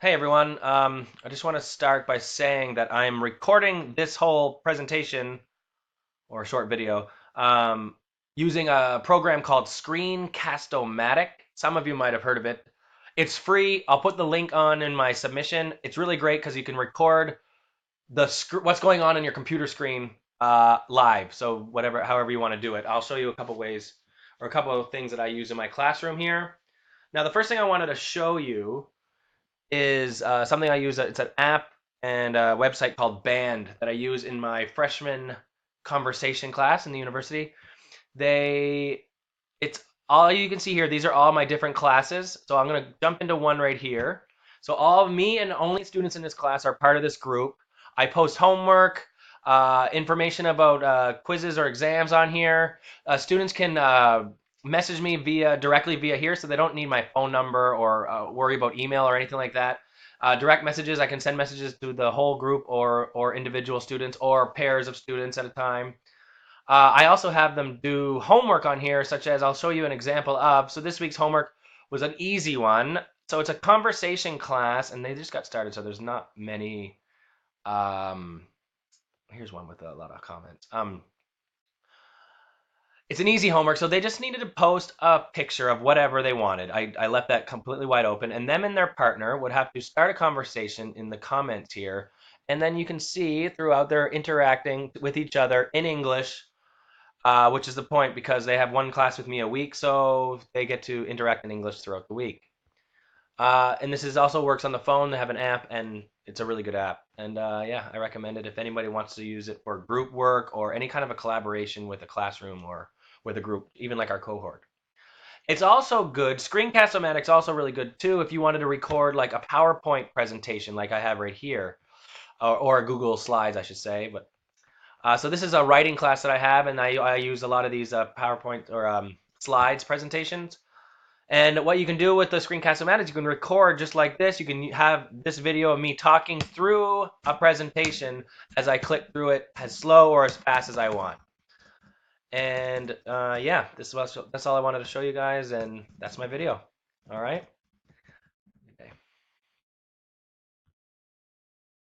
Hey everyone, I just want to start by saying that I'm recording this whole presentation or short video using a program called Screencast-o-matic. Some of you might have heard of it. It's free. I'll put the link on in my submission. It's really great because you can record what's going on in your computer screen live. So however you want to do it. I'll show you a couple ways or a couple of things that I use in my classroom here. Now, the first thing I wanted to show you is something I use. It's an app and a website called Band that I use in my freshman conversation class in the university. They, it's all you can see here. These are all my different classes. So I'm going to jump into one right here. So all of me and only students in this class are part of this group. I post homework, information about quizzes or exams on here. Students can message me directly via here, so they don't need my phone number or worry about email or anything like that. Direct messages, I can send messages to the whole group or individual students or pairs of students at a time. I also have them do homework on here, such as I'll show you an example of. So this week's homework was an easy one. So it's a conversation class, and they just got started, so there's not many. Um, Here's one with a lot of comments. It's an easy homework, so they just needed to post a picture of whatever they wanted. I left that completely wide open, and them and their partner would have to start a conversation in the comments here, and then you can see throughout their interacting with each other in English, which is the point because they have one class with me a week, so they get to interact in English throughout the week. And this is also works on the phone. They have an app, and it's a really good app. And yeah, I recommend it if anybody wants to use it for group work or any kind of a collaboration with a classroom or with a group, even like our cohort. It's also good. Screencast-o-matic's also really good too if you wanted to record like a PowerPoint presentation, like I have right here, or a Google Slides, I should say. But so this is a writing class that I have, and I use a lot of these PowerPoint or slides presentations. And what you can do with the Screencast-o-matic is you can record just like this. You can have this video of me talking through a presentation as I click through it as slow or as fast as I want. And yeah, that's all I wanted to show you guys, and that's my video. All right.